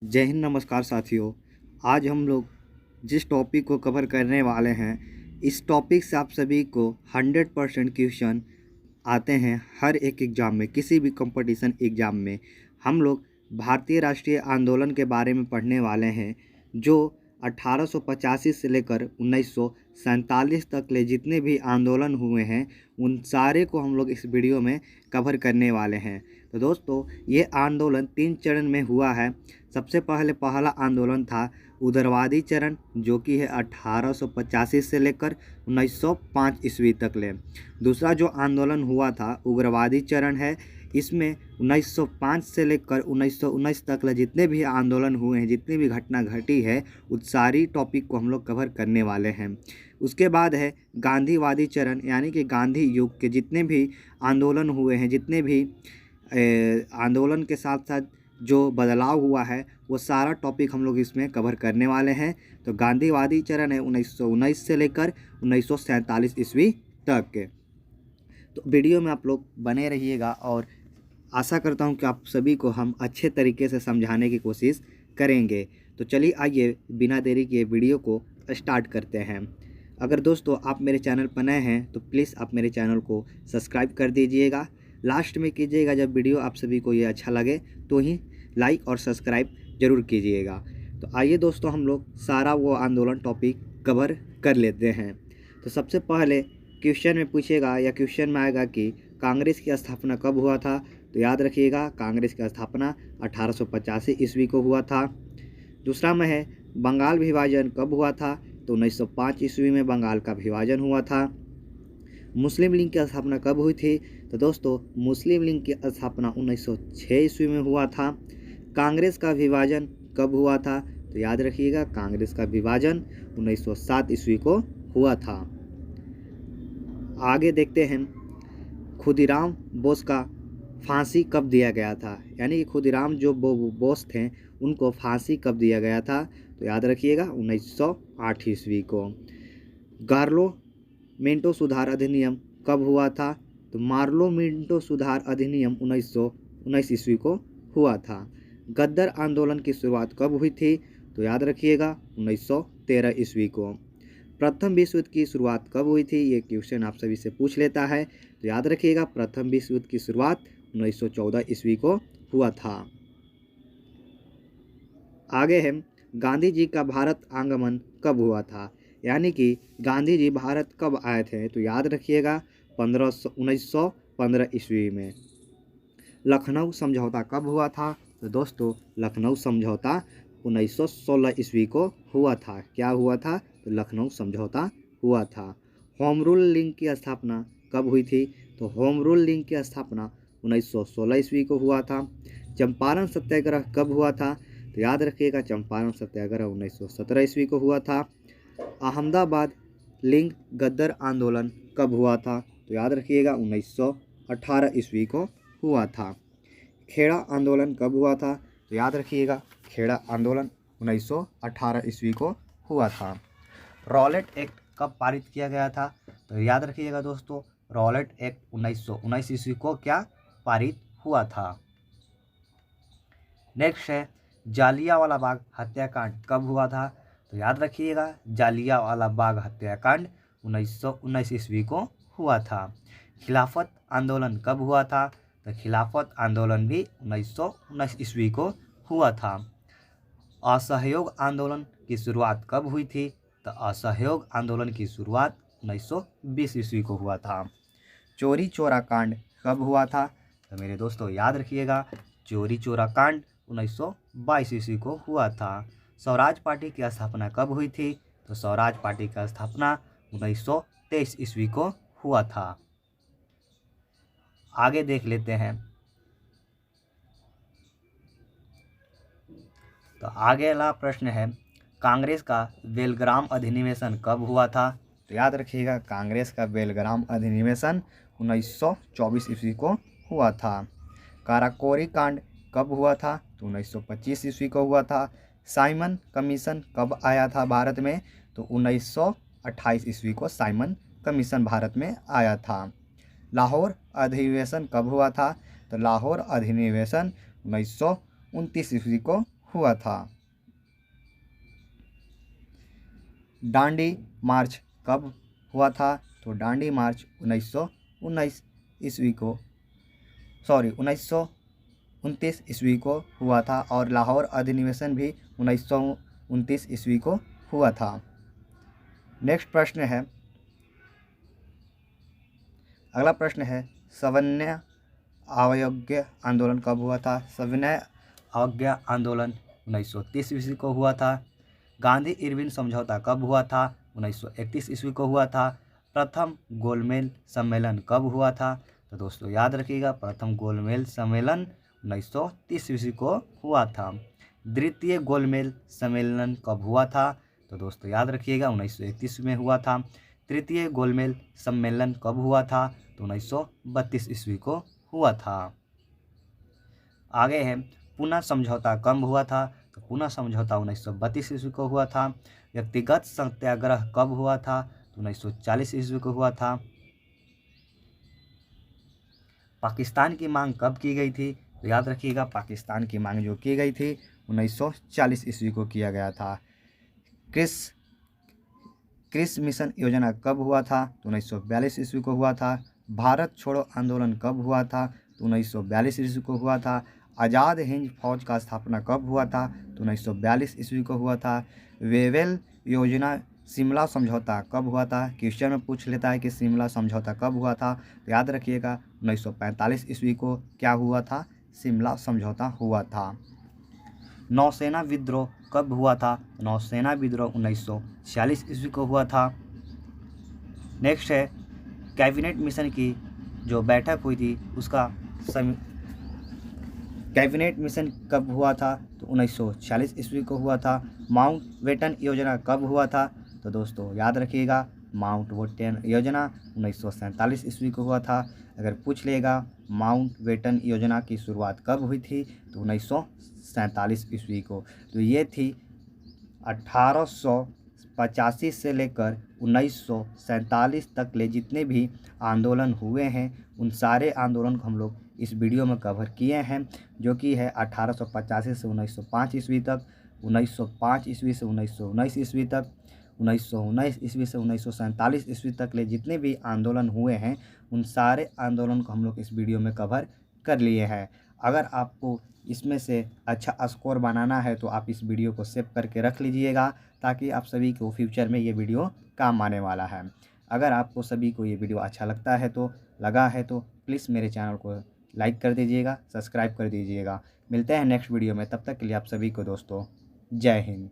जय हिंद, नमस्कार साथियों। आज हम लोग जिस टॉपिक को कवर करने वाले हैं, इस टॉपिक से आप सभी को 100% क्वेश्चन आते हैं हर एक एग्ज़ाम में, किसी भी कंपटीशन एग्ज़ाम में। हम लोग भारतीय राष्ट्रीय आंदोलन के बारे में पढ़ने वाले हैं, जो 1885 से लेकर 1947 तक ले जितने भी आंदोलन हुए हैं, उन सारे को हम लोग इस वीडियो में कवर करने वाले हैं। तो दोस्तों, ये आंदोलन 3 चरण में हुआ है। सबसे पहला आंदोलन था उदारवादी चरण, जो कि है 1885 से लेकर 1905 ईस्वी तक ले। दूसरा जो आंदोलन हुआ था उग्रवादी चरण है, इसमें 1905 से लेकर 1919 तक ले जितने भी आंदोलन हुए हैं, जितनी भी घटना घटी है, उस सारी टॉपिक को हम लोग कवर करने वाले हैं। उसके बाद है गांधीवादी चरण, यानी कि गांधी युग के जितने भी आंदोलन हुए हैं, जितने भी आंदोलन के साथ साथ जो बदलाव हुआ है, वो सारा टॉपिक हम लोग इसमें कवर करने वाले हैं। तो गांधीवादी चरण है 1919 से लेकर 1947 ईस्वी तक के। तो वीडियो में आप लोग बने रहिएगा और आशा करता हूं कि आप सभी को हम अच्छे तरीके से समझाने की कोशिश करेंगे। तो चलिए आइए बिना देरी किए वीडियो को स्टार्ट करते हैं। अगर दोस्तों आप मेरे चैनल पर नए हैं तो प्लीज़ आप मेरे चैनल को सब्सक्राइब कर दीजिएगा। लास्ट में कीजिएगा, जब वीडियो आप सभी को ये अच्छा लगे तो ही लाइक और सब्सक्राइब ज़रूर कीजिएगा। तो आइए दोस्तों, हम लोग सारा वो आंदोलन टॉपिक कवर कर लेते हैं। तो सबसे पहले क्वेश्चन में पूछेगा या क्वेश्चन में आएगा कि कांग्रेस की स्थापना कब हुआ था। तो याद रखिएगा, कांग्रेस की स्थापना 1885 ईस्वी को हुआ था। दूसरा में है बंगाल विभाजन कब हुआ था। तो 1905 ईस्वी में बंगाल का विभाजन हुआ था। मुस्लिम लीग की स्थापना कब हुई थी। तो दोस्तों, मुस्लिम लीग की स्थापना 1906 ईस्वी में हुआ था। कांग्रेस का विभाजन कब हुआ था। तो याद रखिएगा, कांग्रेस का विभाजन 1907 ईस्वी को हुआ था। आगे देखते हैं, खुदीराम बोस का फांसी कब दिया गया था, यानी कि खुदीराम जो बोस थे उनको फांसी कब दिया गया था। तो याद रखिएगा 1908 ईस्वी को। गार्लो मिंटो सुधार अधिनियम कब हुआ था। तो मार्लो मिंटो सुधार अधिनियम 1919 ईस्वी को हुआ था। गद्दर आंदोलन की शुरुआत कब हुई थी। तो याद रखिएगा 1913 ईस्वी को। प्रथम विश्व युद्ध की शुरुआत कब हुई थी, ये क्वेश्चन आप सभी से पूछ लेता है। तो याद रखिएगा, प्रथम विश्व युद्ध की शुरुआत 1914 ईस्वी को हुआ था। आगे है, गांधी जी का भारत आगमन कब हुआ था, यानी कि गांधी जी भारत कब आए थे। तो याद रखिएगा 1915 ईस्वी में। लखनऊ समझौता कब हुआ था। तो दोस्तों, लखनऊ समझौता 1916 ईस्वी को हुआ था। क्या हुआ था। तो लखनऊ समझौता हुआ था। होम रूल लीग की स्थापना कब हुई थी। तो होम रूल लीग की स्थापना 1916 ईस्वी को हुआ था। चंपारण सत्याग्रह कब हुआ था। तो याद रखिएगा, चंपारण सत्याग्रह 1917 ईस्वी को हुआ था। अहमदाबाद लिंग गद्दर आंदोलन कब हुआ था। तो याद रखिएगा 1918 ईस्वी को हुआ था। खेड़ा आंदोलन कब हुआ था। तो याद रखिएगा, खेड़ा आंदोलन 1918 ईस्वी को हुआ था। रॉलेट एक्ट कब पारित किया गया था। तो याद रखिएगा दोस्तों, रॉलेट एक्ट 1919 ईस्वी को क्या पारित हुआ था। नेक्स्ट है, जालियांवाला बाग हत्याकांड कब हुआ था। तो याद रखिएगा, जालियांवाला बाग हत्याकांड 1919 ईस्वी को हुआ था। खिलाफत आंदोलन कब हुआ था। तो खिलाफत आंदोलन भी 1919 ईस्वी को हुआ था। असहयोग आंदोलन की शुरुआत कब हुई थी। तो असहयोग आंदोलन की शुरुआत 1920 ईस्वी को हुआ था। चोरी चोरा कांड कब हुआ था। तो मेरे दोस्तों याद रखिएगा, चोरी चोरा कांड 1922 ईस्वी को हुआ था। स्वराज पार्टी की स्थापना कब हुई थी। तो स्वराज पार्टी की स्थापना 1923 ईस्वी को हुआ था। आगे देख लेते हैं। तो आगे वाला प्रश्न है, कांग्रेस का बेलग्राम अधिनिवेशन कब हुआ था। तो याद रखिएगा, कांग्रेस का बेलग्राम अधिनिवेशन 1924 ईस्वी को हुआ था। काराकोरी कांड कब हुआ था। तो 1925 ईस्वी को हुआ था। साइमन कमीशन कब आया था भारत में। तो 1928 ईस्वी को साइमन कमीशन भारत में आया था। लाहौर अधिवेशन कब हुआ था। तो लाहौर अधिनिवेशन 1929 ईस्वी को हुआ था। दांडी मार्च कब हुआ था? तो दांडी मार्च 1919 ईस्वी को 1929 ईस्वी को हुआ था। और लाहौर अधिनिवेशन भी 1929 ईस्वी को हुआ था। नेक्स्ट प्रश्न है, अगला प्रश्न है, सविनय अवज्ञा आंदोलन कब हुआ था? सविनय अवज्ञा आंदोलन 1930 ईस्वी को हुआ था। गांधी इरविन समझौता कब हुआ था? 1931 ईस्वी को हुआ था। प्रथम गोलमेज सम्मेलन कब हुआ था? तो दोस्तों याद रखिएगा, प्रथम गोलमेज सम्मेलन 1930 ईस्वी को हुआ था। द्वितीय गोलमेज सम्मेलन कब हुआ था? तो दोस्तों याद रखिएगा 1931 में हुआ था। तृतीय गोलमेज सम्मेलन कब हुआ था? तो 1932 ईस्वी को हुआ था। आगे है, पुनः समझौता कब हुआ था? तो पुनः समझौता 1932 ईस्वी को हुआ था। व्यक्तिगत सत्याग्रह कब हुआ था? तो 1940 ईस्वी को हुआ था। पाकिस्तान की मांग कब की गई थी? तो याद रखिएगा, पाकिस्तान की मांग जो की गई थी 1940 ईस्वी को किया गया था। क्रिस मिशन योजना कब हुआ था? तो 1942 ईस्वी को हुआ था। भारत छोड़ो आंदोलन कब हुआ था? तो 1942 ईस्वी को हुआ था। आज़ाद हिंद फौज का स्थापना कब हुआ था? तो 1942 ईस्वी को हुआ था। वेवेल योजना शिमला समझौता कब हुआ था? क्वेश्चन में पूछ लेता है कि शिमला समझौता कब हुआ था। तो याद रखिएगा 1945 ईस्वी को क्या हुआ था? शिमला समझौता हुआ था। नौसेना विद्रोह कब हुआ था? नौसेना विद्रोह 1946 ईस्वी को हुआ था। नेक्स्ट है, कैबिनेट मिशन की जो बैठक हुई थी उसका कैबिनेट मिशन कब हुआ था? तो 1946 ईस्वी को हुआ था। माउंटबेटन योजना कब हुआ था? तो दोस्तों याद रखिएगा, माउंटबेटन योजना 1947 ईस्वी को हुआ था। अगर पूछ लेगा माउंटबेटन योजना की शुरुआत कब हुई थी? तो 1947 ईस्वी को। तो ये थी 1885 से लेकर 1947 तक ले जितने भी आंदोलन हुए हैं उन सारे आंदोलन को हम लोग इस वीडियो में कवर किए हैं, जो कि है 1885 से 1905 ईस्वी तक, 1905 ईस्वी से 1919 ईस्वी तक, 1919 ईस्वी से 1947 ईस्वी तक ले जितने भी आंदोलन हुए हैं उन सारे आंदोलन को हम लोग इस वीडियो में कवर कर लिए हैं। अगर आपको इसमें से अच्छा स्कोर बनाना है तो आप इस वीडियो को सेव करके रख लीजिएगा, ताकि आप सभी को फ्यूचर में ये वीडियो काम आने वाला है। अगर आपको सभी को ये वीडियो अच्छा लगता है तो प्लीज़ मेरे चैनल को लाइक कर दीजिएगा, सब्सक्राइब कर दीजिएगा। मिलते हैं नेक्स्ट वीडियो में, तब तक के लिए आप सभी को दोस्तों जय हिंद।